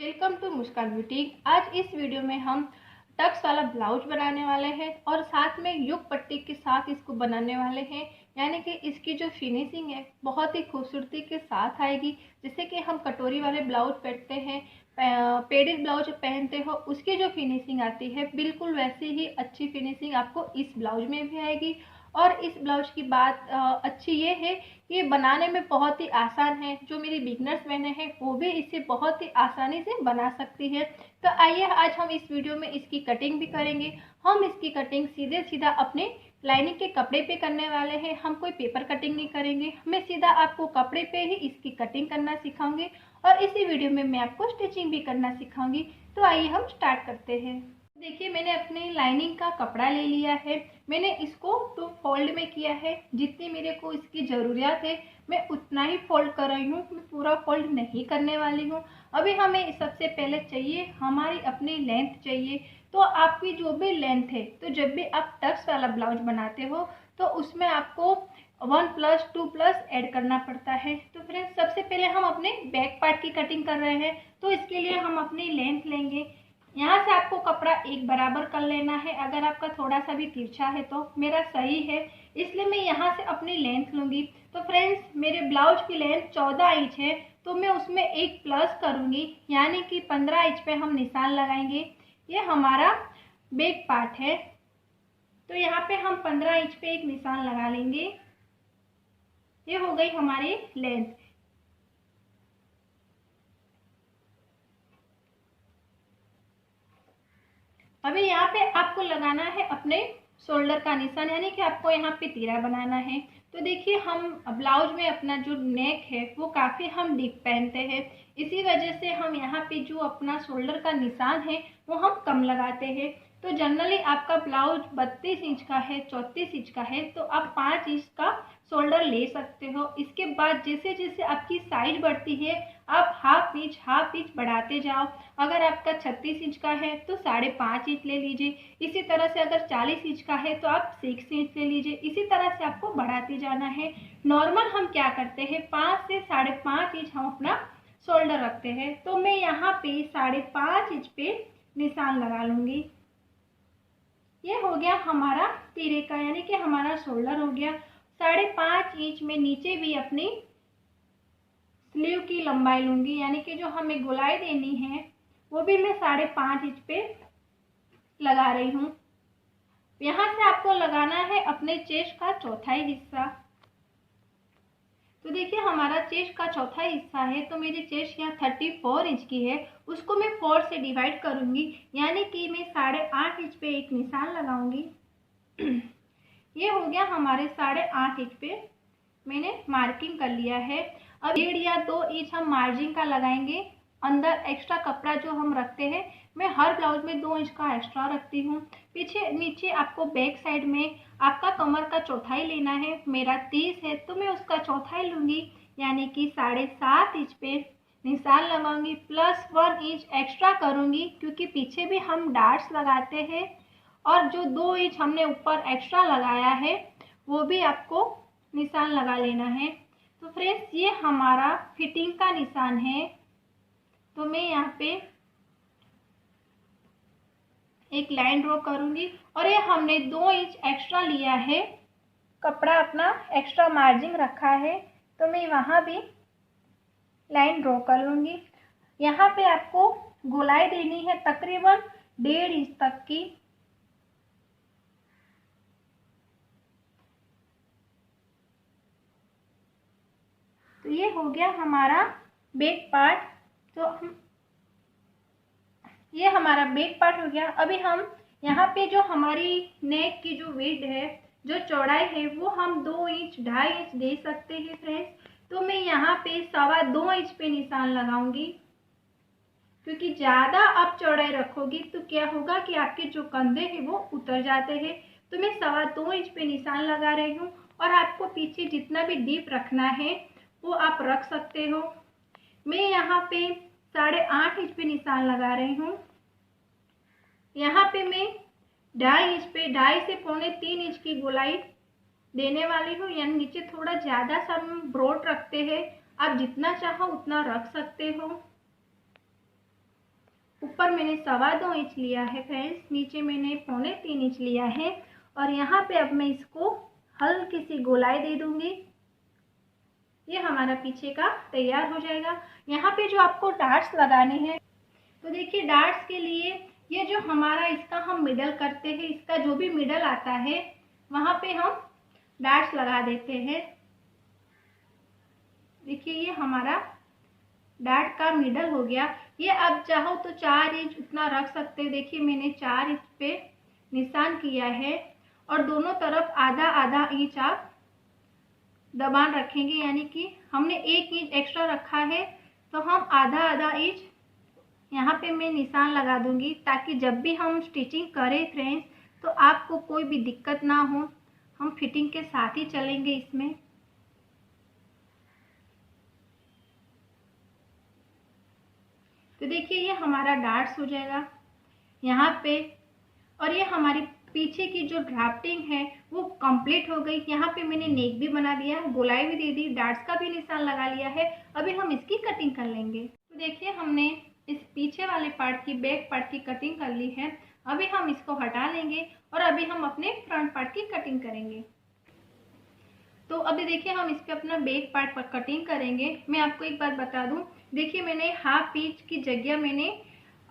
Welcome to Muskan boutique. आज इस video में हम टक्स वाला ब्लाउज बनाने वाले हैं और साथ में युग पट्टी के साथ इसको बनाने वाले हैं। यानी कि इसकी जो फिनिशिंग है बहुत ही खूबसूरती के साथ आएगी। जैसे कि हम कटोरी वाले ब्लाउज पहनते हैं, पेडेड ब्लाउज पहनते हो, उसकी जो फिनिशिंग आती है बिल्कुल वैसी ही अच्छी फिनिशिंग आपको इस ब्लाउज में भी आएगी। और इस ब्लाउज की बात अच्छी ये है कि ये बनाने में बहुत ही आसान है। जो मेरी बिगनर्स बहनें हैं वो भी इसे बहुत ही आसानी से बना सकती है। तो आइए आज हम इस वीडियो में इसकी कटिंग भी करेंगे। हम इसकी कटिंग सीधे सीधा अपने लाइनिंग के कपड़े पे करने वाले हैं। हम कोई पेपर कटिंग नहीं करेंगे, मैं सीधा आपको कपड़े पे ही इसकी कटिंग करना सिखाऊंगी और इसी वीडियो में मैं आपको स्टिचिंग भी करना सिखाऊंगी। तो आइए हम स्टार्ट करते हैं। देखिए, मैंने अपने लाइनिंग का कपड़ा ले लिया है। मैंने इसको 2 फोल्ड में किया है। जितनी मेरे को इसकी ज़रूरत है मैं उतना ही फोल्ड कर रही हूँ, मैं पूरा फोल्ड नहीं करने वाली हूँ। अभी हमें सबसे पहले चाहिए हमारी अपनी लेंथ चाहिए। तो आपकी जो भी लेंथ है, तो जब भी आप टक्स वाला ब्लाउज बनाते हो तो उसमें आपको 1 + 2 + ऐड करना पड़ता है। तो फ्रेंड्स, सबसे पहले हम अपने बैक पार्ट की कटिंग कर रहे हैं। तो इसके लिए हम अपनी लेंथ लेंगे। यहाँ से आपको कपड़ा एक बराबर कर लेना है। अगर आपका थोड़ा सा भी तिरछा है तो मेरा सही है, इसलिए मैं यहाँ से अपनी लेंथ लूँगी। तो फ्रेंड्स, मेरे ब्लाउज की लेंथ 14 इंच है, तो मैं उसमें एक प्लस करूँगी, यानी कि 15 इंच पे हम निशान लगाएंगे। ये हमारा बैक पार्ट है, तो यहाँ पे हम 15 इंच पे एक निशान लगा लेंगे। ये हो गई हमारी लेंथ। अभी यहाँ पे आपको लगाना है अपने शोल्डर का निशान, यानी कि आपको यहाँ पे तीरा बनाना है। तो देखिए, हम ब्लाउज में अपना जो नेक है वो काफ़ी हम डीप पहनते हैं, इसी वजह से हम यहाँ पे जो अपना शोल्डर का निशान है वो हम कम लगाते हैं। तो जनरली आपका ब्लाउज 32 इंच का है, 34 इंच का है, तो आप 5 इंच का शोल्डर ले सकते हो। इसके बाद जैसे जैसे आपकी साइज बढ़ती है आप हाफ इंच बढ़ाते जाओ। अगर आपका 36 इंच का है तो 5.5 इंच ले लीजिए। इसी तरह से अगर 40 इंच का है तो आप 6 इंच ले लीजिए। इसी तरह से आपको बढ़ाते जाना है। नॉर्मल हम क्या करते हैं, 5 से 5.5 इंच हम अपना शोल्डर रखते हैं। तो मैं यहाँ पे 5.5 इंच पे निशान लगा लूँगी। ये हो गया हमारा तीरे का, यानी कि हमारा शोल्डर हो गया। 5.5 इंच में नीचे भी अपनी स्लीव की लंबाई लूँगी, यानी कि जो हमें गोलाई देनी है वो भी मैं 5.5 इंच पे लगा रही हूँ। यहाँ से आपको लगाना है अपने चेस्ट का चौथाई हिस्सा। तो देखिए, हमारा चेस्ट का चौथा हिस्सा है, तो मेरी चेस्ट यहाँ 34 इंच की है, उसको मैं 4 से डिवाइड करूँगी, यानी कि मैं 8.5 इंच पे एक निशान लगाऊंगी। ये हो गया हमारे 8.5 इंच पे मैंने मार्किंग कर लिया है। अब 1.5 या 2 इंच हम मार्जिन का लगाएंगे। अंदर एक्स्ट्रा कपड़ा जो हम रखते हैं, मैं हर ब्लाउज में 2 इंच का एक्स्ट्रा रखती हूँ। पीछे नीचे आपको बैक साइड में आपका कमर का चौथाई लेना है। मेरा 30 है तो मैं उसका चौथाई लूँगी, यानी कि 7.5 इंच पे निशान लगाऊंगी, प्लस 1 इंच एक्स्ट्रा करूँगी, क्योंकि पीछे भी हम डार्ट्स लगाते हैं। और जो 2 इंच हमने ऊपर एक्स्ट्रा लगाया है वो भी आपको निशान लगा लेना है। तो फ्रेंड्स, ये हमारा फिटिंग का निशान है। तो मैं यहाँ पे एक लाइन ड्रॉ करूँगी और ये हमने 2 इंच एक्स्ट्रा लिया है, कपड़ा अपना एक्स्ट्रा मार्जिन रखा है, तो मैं वहाँ भी लाइन ड्रॉ कर लूँगी। यहाँ पे आपको गोलाई देनी है तकरीबन 1.5 इंच तक की। तो ये हो गया हमारा बैक पार्ट। तो ये हमारा बैक पार्ट हो गया। अभी हम यहाँ पे जो हमारी नेक की जो विड्थ है, जो चौड़ाई है, वो हम 2 इंच 2.5 इंच दे सकते हैं फ्रेंड्स। तो मैं यहाँ पे 2.25 इंच पे निशान लगाऊंगी, क्योंकि ज़्यादा आप चौड़ाई रखोगी तो क्या होगा कि आपके जो कंधे हैं वो उतर जाते हैं। तो मैं 2.25 इंच पे निशान लगा रही हूँ, और आपको पीछे जितना भी डीप रखना है वो आप रख सकते हो। मैं यहाँ पे 8.5 इंच पे निशान लगा रही हूँ। यहाँ पे मैं 2.5 इंच पे 2.5 से 2.25 इंच की गोलाई देने वाली हूँ, यानी नीचे थोड़ा ज़्यादा सा हम ब्रॉड रखते हैं, आप जितना चाहो उतना रख सकते हो। ऊपर मैंने 2.25 इंच लिया है फ्रेंड्स, नीचे मैंने 3.25 इंच लिया है। और यहाँ पे अब मैं इसको हल्की सी गोलाई दे दूंगी। ये हमारा पीछे का तैयार हो जाएगा। यहाँ पे जो आपको डार्ट्स लगाने हैं, तो देखिए डार्ट्स के लिए ये जो हमारा इसका हम मिडल करते हैं, इसका जो भी मिडल आता है वहाँ पे हम डार्ट्स लगा देते हैं। देखिए ये हमारा डार्ट का मिडल हो गया। ये आप चाहो तो 4 इंच उतना रख सकते हैं। देखिए मैंने 4 इंच पे निशान किया है और दोनों तरफ आधा आधा इंच आप दबान रखेंगे, यानी कि हमने 1 इंच एक्स्ट्रा रखा है तो हम आधा आधा इंच यहाँ पे मैं निशान लगा दूंगी, ताकि जब भी हम स्टिचिंग करें फ्रेंड्स तो आपको कोई भी दिक्कत ना हो। हम फिटिंग के साथ ही चलेंगे इसमें। तो देखिए ये हमारा डार्ट्स हो जाएगा यहाँ पे। और ये हमारी पीछे की जो ड्राफ्टिंग है वो कंप्लीट हो गई। यहाँ पे मैंने नेक भी बना दिया, गोलाई भी दे दी, डार्ट्स का भी निशान लगा लिया है। अभी हम इसकी कटिंग कर लेंगे। तो देखिए हमने इस पीछे वाले पार्ट की, बैक पार्ट की कटिंग कर ली है। अभी हम इसको हटा लेंगे और अभी हम अपने फ्रंट पार्ट की कटिंग करेंगे। तो अभी देखिए हम इस पे अपना बैक पार्ट पर कटिंग करेंगे। मैं आपको एक बात बता दूं, देखिए मैंने हाफ इंच की जगह मैंने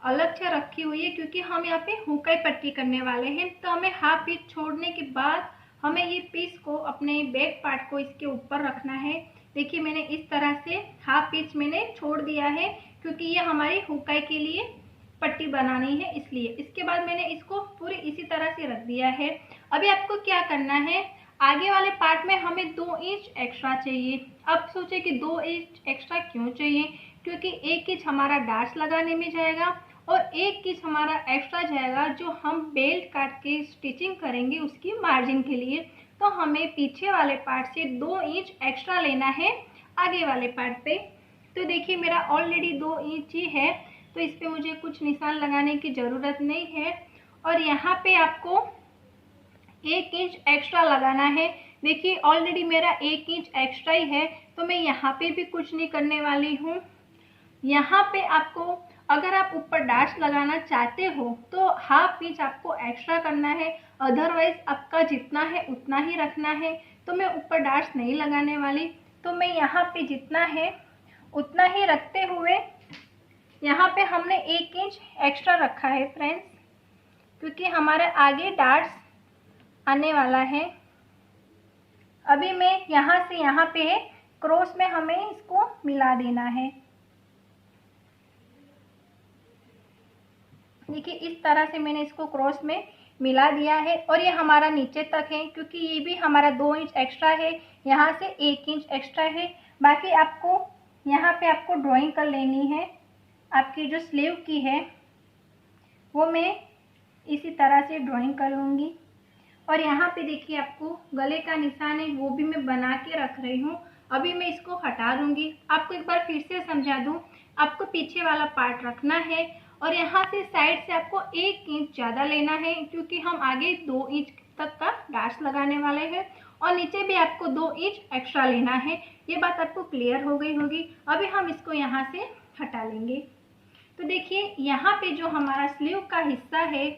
अलग से रखी हुई है, क्योंकि हम यहाँ पे हुकाई पट्टी करने वाले हैं। तो हमें हाफ इंच छोड़ने के बाद हमें ये पीस को, अपने बैक पार्ट को इसके ऊपर रखना है। देखिए मैंने इस तरह से हाफ इंच मैंने छोड़ दिया है, क्योंकि ये हमारी हुकाई के लिए पट्टी बनानी है इसलिए। इसके बाद मैंने इसको पूरी इसी तरह से रख दिया है। अभी आपको क्या करना है, आगे वाले पार्ट में हमें 2 इंच एक्स्ट्रा चाहिए। अब सोचे कि 2 इंच एक्स्ट्रा क्यों चाहिए, क्योंकि 1 इंच हमारा डार्ट्स लगाने में जाएगा और 1 इंच हमारा एक्स्ट्रा जाएगा जो हम बेल्ट काट के स्टिचिंग करेंगे उसकी मार्जिन के लिए। तो हमें पीछे वाले पार्ट से 2 इंच एक्स्ट्रा लेना है आगे वाले पार्ट पे। तो देखिए मेरा ऑलरेडी 2 इंच ही है, तो इस पे मुझे कुछ निशान लगाने की ज़रूरत नहीं है। और यहाँ पे आपको 1 इंच एक्स्ट्रा लगाना है। देखिए ऑलरेडी मेरा 1 इंच एक्स्ट्रा ही है, तो मैं यहाँ पे भी कुछ नहीं करने वाली हूँ। यहाँ पे आपको, अगर आप ऊपर डार्ट्स लगाना चाहते हो तो हाफ इंच आपको एक्स्ट्रा करना है, अदरवाइज आपका जितना है उतना ही रखना है। तो मैं ऊपर डार्ट्स नहीं लगाने वाली, तो मैं यहाँ पे जितना है उतना ही रखते हुए यहाँ पे हमने 1 इंच एक्स्ट्रा रखा है फ्रेंड्स, क्योंकि हमारे आगे डार्ट्स आने वाला है। अभी मैं यहाँ से यहाँ पे क्रॉस में हमें इसको मिला देना है। देखिए इस तरह से मैंने इसको क्रॉस में मिला दिया है। और ये हमारा नीचे तक है, क्योंकि ये भी हमारा 2 इंच एक्स्ट्रा है, यहाँ से 1 इंच एक्स्ट्रा है। बाकी आपको यहाँ पे आपको ड्राइंग कर लेनी है। आपकी जो स्लीव की है वो मैं इसी तरह से ड्राइंग कर लूँगी। और यहाँ पे देखिए आपको गले का निशान है, वो भी मैं बना के रख रही हूँ। अभी मैं इसको हटा दूँगी। आपको एक बार फिर से समझा दूँ, आपको पीछे वाला पार्ट रखना है और यहाँ से साइड से आपको 1 इंच ज़्यादा लेना है, क्योंकि हम आगे 2 इंच तक का डार्ट्स लगाने वाले हैं। और नीचे भी आपको 2 इंच एक्स्ट्रा लेना है। ये बात आपको क्लियर हो गई होगी। अभी हम इसको यहाँ से हटा लेंगे। तो देखिए यहाँ पे जो हमारा स्लीव का हिस्सा है,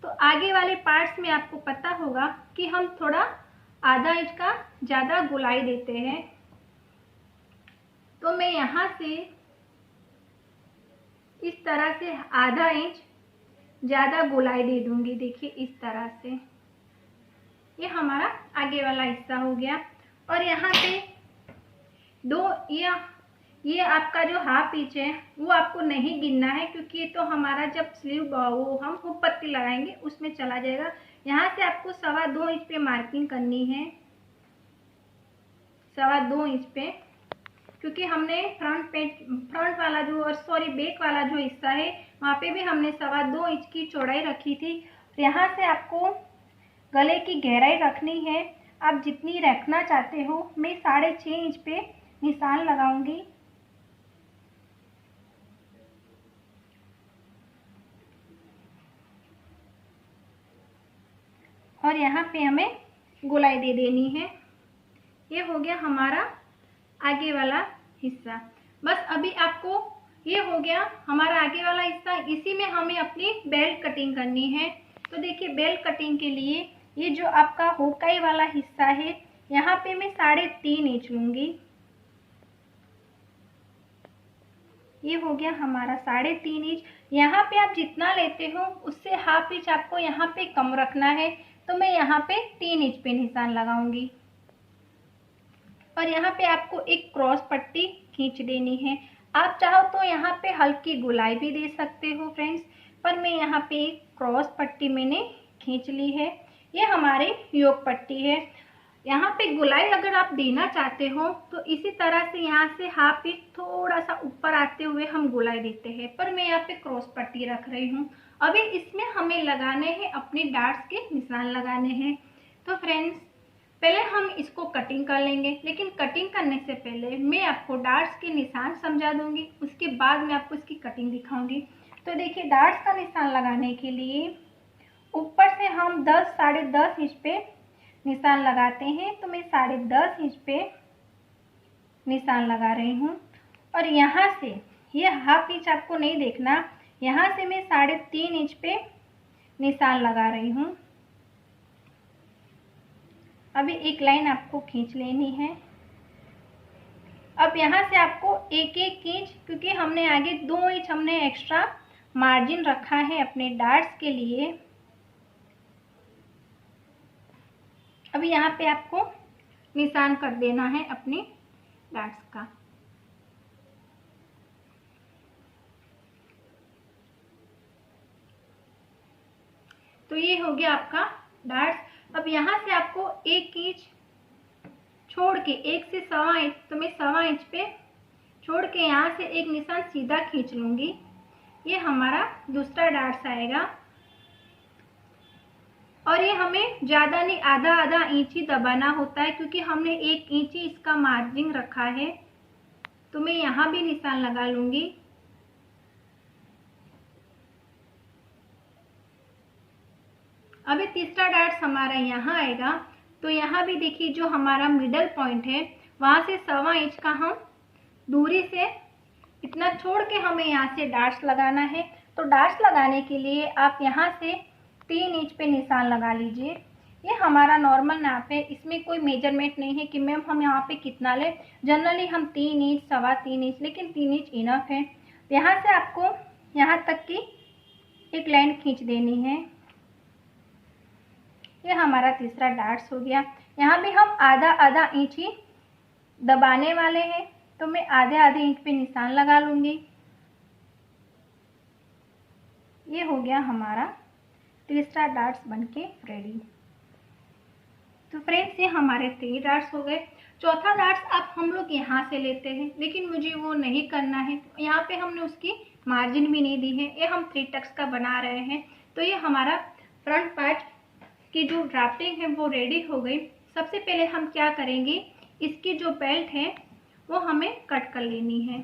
तो आगे वाले पार्ट्स में आपको पता होगा कि हम थोड़ा आधा इंच का ज़्यादा गोलाई देते हैं। तो मैं यहाँ से इस तरह से आधा इंच ज़्यादा गोलाई दे दूँगी। देखिए इस तरह से ये हमारा आगे वाला हिस्सा हो गया। और यहाँ पे ये आपका जो हाफ इंच है वो आपको नहीं गिनना है, क्योंकि ये तो हमारा जब स्लीव वो हम हुक पट्टी लगाएंगे उसमें चला जाएगा। यहाँ से आपको 2.25 इंच पे मार्किंग करनी है, 2.25 इंच पे, क्योंकि हमने फ्रंट वाला जो बैक वाला जो हिस्सा है वहाँ पे भी हमने 2.25 इंच की चौड़ाई रखी थी। यहाँ से आपको गले की गहराई रखनी है, आप जितनी रखना चाहते हो। मैं 6.5 इंच पे निशान लगाऊंगी। और यहाँ पे हमें गोलाई दे देनी है। ये हो गया हमारा आगे वाला हिस्सा। बस अभी आपको ये हो गया हमारा आगे वाला हिस्सा। इसी में हमें अपनी बेल्ट कटिंग करनी है। तो देखिए बेल्ट कटिंग के लिए ये जो आपका हुकाई वाला हिस्सा है, यहाँ पे मैं 3.5 इंच लूँगी। ये हो गया हमारा 3.5 इंच। यहाँ पे आप जितना लेते हो उससे हाफ इंच आपको यहाँ पे कम रखना है। तो मैं यहाँ पे 3 इंच पे निशान लगाऊंगी और यहाँ पे आपको एक क्रॉस पट्टी खींच देनी है। आप चाहो तो यहाँ पे हल्की गुलाई भी दे सकते हो फ्रेंड्स, पर मैं यहाँ पे एक क्रॉस पट्टी मैंने खींच ली है। ये हमारी योग पट्टी है। यहाँ पे गुलाई अगर आप देना चाहते हो तो इसी तरह से यहाँ से हाफ इंच थोड़ा सा ऊपर आते हुए हम गुलाई देते हैं, पर मैं यहाँ पे क्रॉस पट्टी रख रही हूँ। अभी इसमें हमें लगाने हैं अपने डार्ट्स के निशान लगाने हैं। तो फ्रेंड्स पहले हम इसको कटिंग कर लेंगे, लेकिन कटिंग करने से पहले मैं आपको डार्ट्स के निशान समझा दूंगी, उसके बाद मैं आपको इसकी कटिंग दिखाऊंगी। तो देखिए डार्ट्स का निशान लगाने के लिए ऊपर से हम 10-10.5 इंच पे निशान लगाते हैं। तो मैं 10.5 इंच पे निशान लगा रही हूँ और यहाँ से ये हाफ इंच आपको नहीं देखना, यहाँ से मैं 3.5 इंच पे निशान लगा रही हूँ। अभी एक लाइन आपको खींच लेनी है। अब यहाँ से आपको एक इंच, क्योंकि हमने आगे 2 इंच हमने एक्स्ट्रा मार्जिन रखा है अपने डार्ट्स के लिए। अभी यहाँ पे आपको निशान कर देना है अपने डार्ट्स का। तो ये हो गया आपका डार्ट्स। अब यहाँ से आपको 1 इंच छोड़ के, 1 से 1.25 इंच, तो मैं 1.25 इंच पे छोड़ के यहाँ से एक निशान सीधा खींच लूँगी। ये हमारा दूसरा डार्ट्स आएगा और ये हमें ज़्यादा नहीं, आधा इंच ही दबाना होता है, क्योंकि हमने 1 इंच ही इसका मार्जिन रखा है। तो मैं यहाँ भी निशान लगा लूँगी। अभी तीसरा डार्ट्स हमारा यहाँ आएगा। तो यहाँ भी देखिए जो हमारा मिडल पॉइंट है वहाँ से 1.25 इंच का हम दूरी से इतना छोड़ के हमें यहाँ से डार्ट्स लगाना है। तो डार्ट्स लगाने के लिए आप यहाँ से 3 इंच पे निशान लगा लीजिए। ये हमारा नॉर्मल नाप है, इसमें कोई मेजरमेंट नहीं है कि मैम हम यहाँ पे कितना लें। जनरली हम 3 इंच, 3.25 इंच, लेकिन 3 इंच इनफ है। यहाँ से आपको यहाँ तक की एक लाइन खींच देनी है। ये हमारा तीसरा डार्ट्स हो गया। यहाँ भी हम आधा इंच ही दबाने वाले हैं। तो मैं आधे इंच पे निशान लगा लूँगी। ये हो गया हमारा तीसरा डार्ट्स बनके रेडी। तो फ्रेंड्स ये हमारे 3 डार्ट्स हो गए। चौथा डार्ट्स अब हम लोग यहाँ से लेते हैं, लेकिन मुझे वो नहीं करना है। यहाँ पे हमने उसकी मार्जिन भी नहीं दी है। ये हम 3 टक्स का बना रहे हैं। तो ये हमारा फ्रंट पार्ट की जो ड्राफ्टिंग है वो रेडी हो गई। सबसे पहले हम क्या करेंगे, इसकी जो बेल्ट है वो हमें कट कर लेनी है।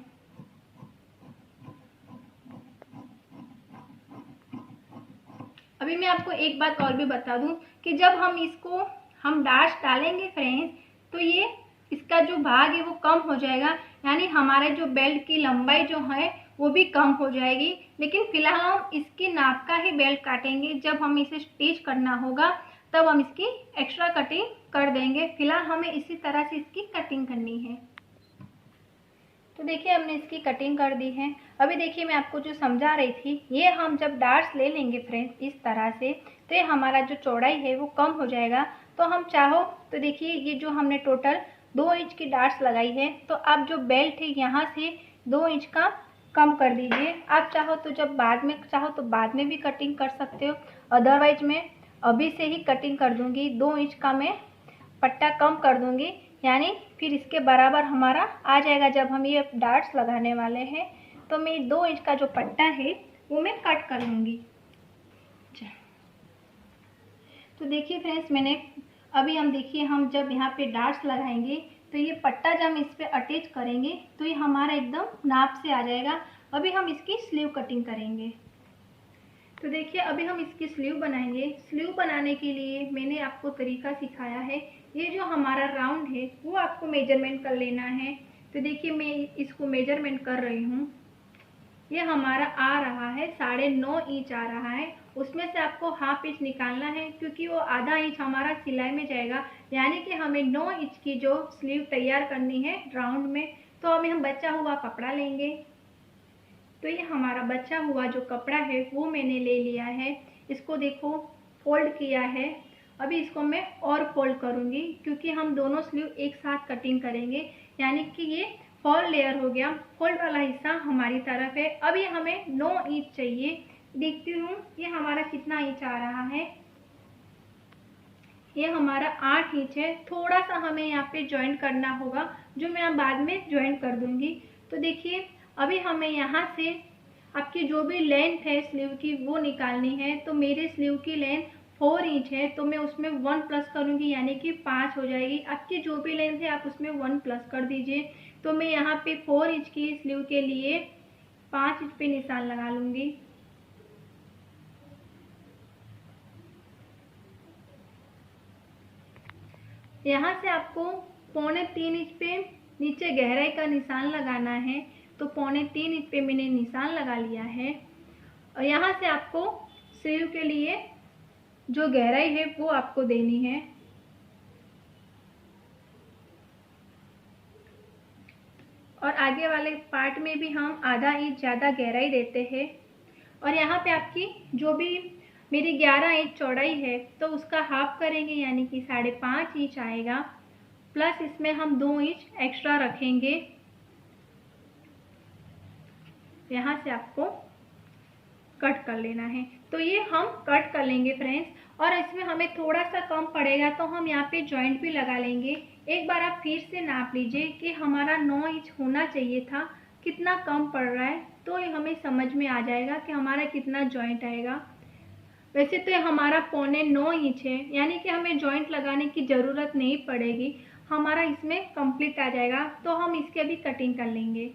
अभी मैं आपको एक बात और भी बता दूं कि जब हम डार्ट्स डालेंगे फ्रेंड्स, तो ये इसका जो भाग है वो कम हो जाएगा, यानी हमारे जो बेल्ट की लंबाई जो है वो भी कम हो जाएगी। लेकिन फिलहाल हम इसकी नाप का ही बेल्ट काटेंगे। जब हम इसे स्टिच करना होगा तब हम इसकी एक्स्ट्रा कटिंग कर देंगे। फिलहाल हमें इसी तरह से इसकी कटिंग करनी है। तो देखिए हमने इसकी कटिंग कर दी है। अभी देखिए मैं आपको जो समझा रही थी, ये हम जब डार्ट्स ले लेंगे फ्रेंड्स इस तरह से, तो ये हमारा जो चौड़ाई है वो कम हो जाएगा। तो हम चाहो तो देखिए ये जो हमने टोटल 2 इंच की डार्ट्स लगाई है, तो आप जो बेल्ट है यहाँ से 2 इंच का कम कर दीजिए। आप चाहो तो बाद में भी कटिंग कर सकते हो, अदरवाइज मैं अभी से ही कटिंग कर दूंगी। 2 इंच का मैं पट्टा कम कर दूंगी, यानी फिर इसके बराबर हमारा आ जाएगा जब हम ये डार्ट्स लगाने वाले हैं। तो मैं 2 इंच का जो पट्टा है वो मैं कट कर लूँगी। तो देखिए फ्रेंड्स हम जब यहाँ पे डार्ट्स लगाएंगे तो ये पट्टा जब हम इस पर अटैच करेंगे तो ये हमारा एकदम नाप से आ जाएगा। अभी हम इसकी स्लीव कटिंग करेंगे। तो देखिए अभी हम इसकी स्लीव बनाएंगे। स्लीव बनाने के लिए मैंने आपको तरीका सिखाया है। ये जो हमारा राउंड है वो आपको मेजरमेंट कर लेना है। तो देखिए मैं इसको मेजरमेंट कर रही हूँ। ये हमारा आ रहा है 9.5 इंच आ रहा है। उसमें से आपको हाफ इंच निकालना है क्योंकि वो आधा इंच हमारा सिलाई में जाएगा, यानी कि हमें 9 इंच की जो स्लीव तैयार करनी है राउंड में। तो अभी हम बचा हुआ कपड़ा लेंगे। तो ये हमारा बचा हुआ जो कपड़ा है वो मैंने ले लिया है। इसको देखो फोल्ड किया है। अभी इसको मैं और फोल्ड करूँगी क्योंकि हम दोनों स्लीव एक साथ कटिंग करेंगे, यानी कि ये फोल्ड लेयर हो गया। फोल्ड वाला हिस्सा हमारी तरफ है। अब ये हमें 9 इंच चाहिए। देखती हूँ ये हमारा कितना इंच आ रहा है। ये हमारा 8 इंच है। थोड़ा सा हमें यहाँ पे ज्वाइंट करना होगा, जो मैं बाद में ज्वाइंट कर दूंगी। तो देखिए अभी हमें यहाँ से आपकी जो भी लेंथ है स्लीव की वो निकालनी है। तो मेरे स्लीव की लेंथ 4 इंच है, तो मैं उसमें 1 प्लस करूँगी, यानी कि 5 हो जाएगी। आपकी जो भी लेंथ है आप उसमें 1 प्लस कर दीजिए। तो मैं यहाँ पे 4 इंच की स्लीव के लिए 5 इंच पे निशान लगा लूँगी। यहाँ से आपको 3.25 इंच पे नीचे गहराई का निशान लगाना है। तो 3.25 इंच पे मैंने निशान लगा लिया है। और यहाँ से आपको स्लीव के लिए जो गहराई है वो आपको देनी है। और आगे वाले पार्ट में भी हम आधा इंच ज़्यादा गहराई देते हैं। और यहाँ पे आपकी जो भी मेरी 11 इंच चौड़ाई है तो उसका हाफ करेंगे, यानी कि 5.5 इंच आएगा। प्लस इसमें हम 2 इंच एक्स्ट्रा रखेंगे। यहाँ से आपको कट कर लेना है। तो ये हम कट कर लेंगे फ्रेंड्स। और इसमें हमें थोड़ा सा कम पड़ेगा तो हम यहाँ पे जॉइंट भी लगा लेंगे। एक बार आप फिर से नाप लीजिए कि हमारा 9 इंच होना चाहिए था, कितना कम पड़ रहा है, तो ये हमें समझ में आ जाएगा कि हमारा कितना जॉइंट आएगा। वैसे तो ये हमारा 9.25 इंच है, यानी कि हमें जॉइंट लगाने की ज़रूरत नहीं पड़ेगी, हमारा इसमें कंप्लीट आ जाएगा। तो हम इसकी अभी कटिंग कर लेंगे।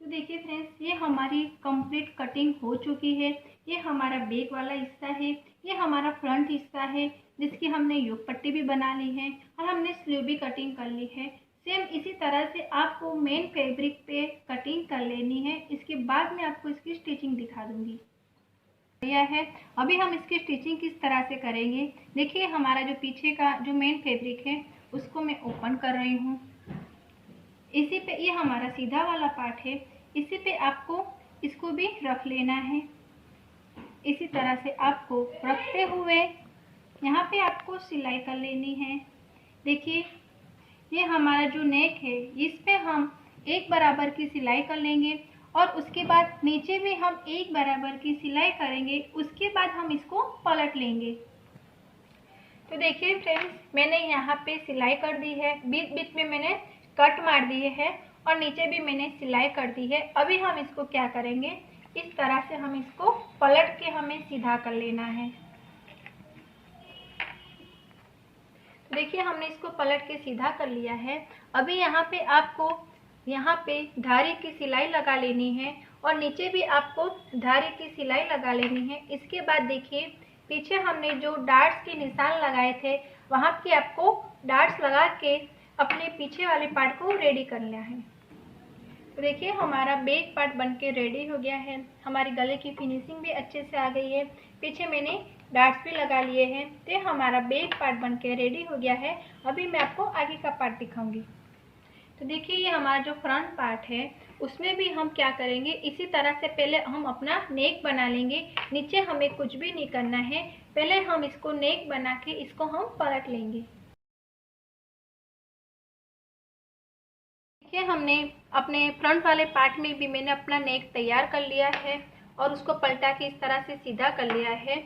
तो देखिए फ्रेंड्स, ये हमारी कंप्लीट कटिंग हो चुकी है। ये हमारा बैक वाला हिस्सा है, ये हमारा फ्रंट हिस्सा है जिसकी हमने योक पट्टी भी बना ली है और हमने स्लीव भी कटिंग कर ली है। सेम इसी तरह से आपको मेन फैब्रिक पे कटिंग कर लेनी है। इसके बाद मैं आपको इसकी स्टिचिंग दिखा दूंगी। यह है, अभी हम इसकी स्टिचिंग किस तरह से करेंगे। देखिए हमारा जो पीछे का जो मेन फैब्रिक है उसको मैं ओपन कर रही हूँ। इसी पे ये हमारा सीधा वाला पार्ट है, इसी पे आपको इसको भी रख लेना है। इसी तरह से आपको रखते हुए यहाँ पे आपको सिलाई कर लेनी है। देखिए ये हमारा जो नेक है इस पे हम एक बराबर की सिलाई कर लेंगे और उसके बाद नीचे भी हम एक बराबर की सिलाई करेंगे। उसके बाद हम इसको पलट लेंगे। तो देखिए फ्रेंड्स, मैंने यहाँ पे सिलाई कर दी है, बीच बीच में मैंने कट मार दिए हैं और नीचे भी मैंने सिलाई कर दी है। अभी हम इसको क्या करेंगे, इस तरह से हम इसको पलट के हमें सीधा कर लेना है। देखिए हमने इसको पलट के सीधा कर लिया है। अभी यहाँ पे आपको यहाँ पे धारी की सिलाई लगा लेनी है और नीचे भी आपको धारी की सिलाई लगा लेनी है। इसके बाद देखिए पीछे हमने जो डार्ट्स के निशान लगाए थे वहाँ की आपको डार्ट्स लगा के अपने पीछे वाले पार्ट को रेडी कर लिया है। तो देखिए हमारा बैक पार्ट बनके रेडी हो गया है। हमारी गले की फिनिशिंग भी अच्छे से आ गई है। पीछे मैंने डार्ट्स भी लगा लिए हैं। तो हमारा बैक पार्ट बनके रेडी हो गया है। अभी मैं आपको आगे का पार्ट दिखाऊंगी। तो देखिए ये हमारा जो फ्रंट पार्ट है उसमें भी हम क्या करेंगे, इसी तरह से पहले हम अपना नेक बना लेंगे। नीचे हमें कुछ भी नहीं करना है, पहले हम इसको नेक बना के इसको हम पलट लेंगे। देखिए हमने अपने फ्रंट वाले पार्ट में भी मैंने अपना नेक तैयार कर लिया है और उसको पलटा के इस तरह से सीधा कर लिया है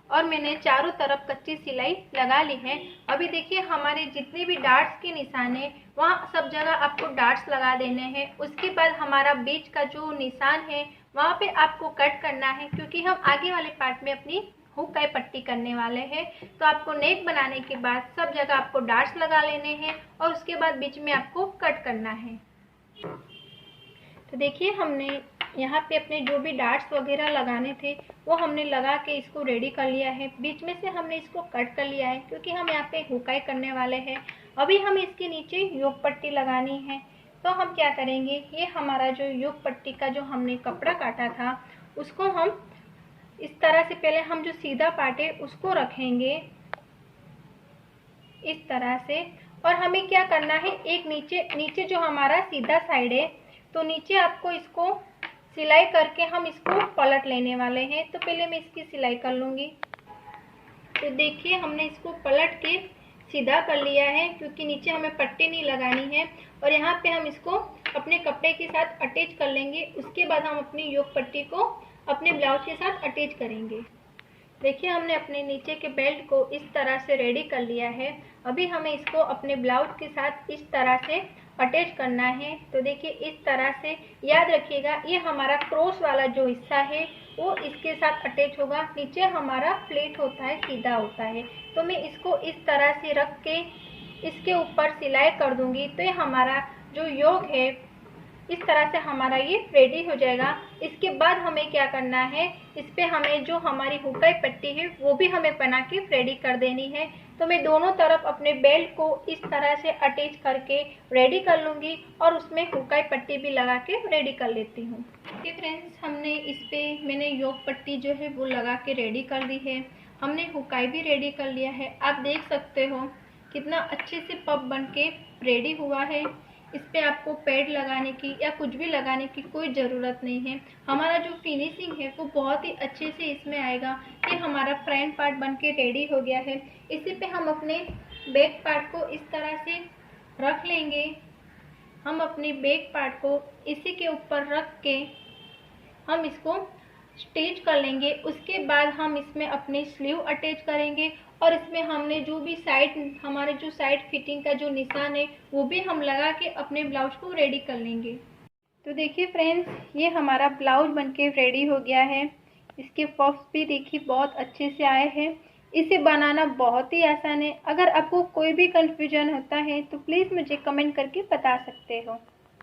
और मैंने चारों तरफ कच्ची सिलाई लगा ली है। अभी देखिए हमारे जितने भी डार्ट्स के निशान है वहाँ सब जगह आपको डार्ट्स लगा देने हैं। उसके बाद हमारा बीच का जो निशान है वहाँ पे आपको कट करना है, क्योंकि हम आगे वाले पार्ट में अपनी हुक काई पट्टी करने वाले हैं। तो आपको नेक बनाने के बाद सब जगह आपको डार्ट्स लगा लेने हैं और उसके बाद बीच में आपको कट करना है। तो देखिए हमने यहाँ पे अपने जो भी डार्ट्स वगैरह लगाने थे वो हमने लगा के इसको रेडी कर लिया है। बीच में से हमने इसको कट कर लिया है क्योंकि हम यहाँ पे हुकाई करने वाले हैं। अभी हम इसके नीचे योक पट्टी लगानी है। तो हम क्या करेंगे, ये हमारा जो युग पट्टी का जो हमने कपड़ा काटा था उसको हम इस तरह से पहले हम जो सीधा पार्ट है उसको रखेंगे इस तरह से। और हमें क्या करना है, एक नीचे जो हमारा सीधा साइड है तो नीचे आपको इसको सिलाई करके हम इसको पलट लेने वाले हैं। तो पहले मैं इसकी सिलाई कर लूँगी। तो देखिए हमने इसको पलट के सीधा कर लिया है क्योंकि नीचे हमें पट्टी नहीं लगानी है। और यहाँ पे हम इसको अपने कपड़े के साथ अटैच कर लेंगे। उसके बाद हम अपनी योक पट्टी को अपने ब्लाउज के साथ अटैच करेंगे। देखिए हमने अपने नीचे के बेल्ट को इस तरह से रेडी कर लिया है। अभी हमें इसको अपने ब्लाउज के साथ इस तरह से अटैच करना है। तो देखिए इस तरह से, याद रखिएगा ये हमारा क्रॉस वाला जो हिस्सा है वो इसके साथ अटैच होगा। नीचे हमारा फ्लैट होता है, सीधा होता है। तो मैं इसको इस तरह से रख के इसके ऊपर सिलाई कर दूंगी। तो ये हमारा जो योक है इस तरह से हमारा ये रेडी हो जाएगा। इसके बाद हमें क्या करना है, इस पे हमें जो हमारी हुकाई पट्टी है वो भी हमें बना के रेडी कर देनी है। तो मैं दोनों तरफ अपने बेल्ट को इस तरह से अटैच करके रेडी कर लूँगी और उसमें हुकाई पट्टी भी लगा के रेडी कर लेती हूँ। ठीक फ्रेंड्स, हमने इस पे मैंने योक पट्टी जो है वो लगा के रेडी कर दी है। हमने हुकाई भी रेडी कर लिया है। आप देख सकते हो कितना अच्छे से पफ बन के रेडी हुआ है। इस पे आपको पैड लगाने की या कुछ भी लगाने की कोई ज़रूरत नहीं है। हमारा जो फिनिशिंग है वो बहुत ही अच्छे से इसमें आएगा। ये हमारा फ्रंट पार्ट बन के रेडी हो गया है। इसी पे हम अपने बैक पार्ट को इस तरह से रख लेंगे। हम अपने बैक पार्ट को इसी के ऊपर रख के हम इसको स्टिच कर लेंगे। उसके बाद हम इसमें अपने स्लीव अटैच करेंगे और इसमें हमने जो भी साइड, हमारे जो साइड फिटिंग का जो निशान है वो भी हम लगा के अपने ब्लाउज को रेडी कर लेंगे। तो देखिए फ्रेंड्स, ये हमारा ब्लाउज बनके रेडी हो गया है। इसके पफ्स भी देखिए बहुत अच्छे से आए हैं। इसे बनाना बहुत ही आसान है। अगर आपको कोई भी कन्फ्यूजन होता है तो प्लीज़ मुझे कमेंट करके बता सकते हो।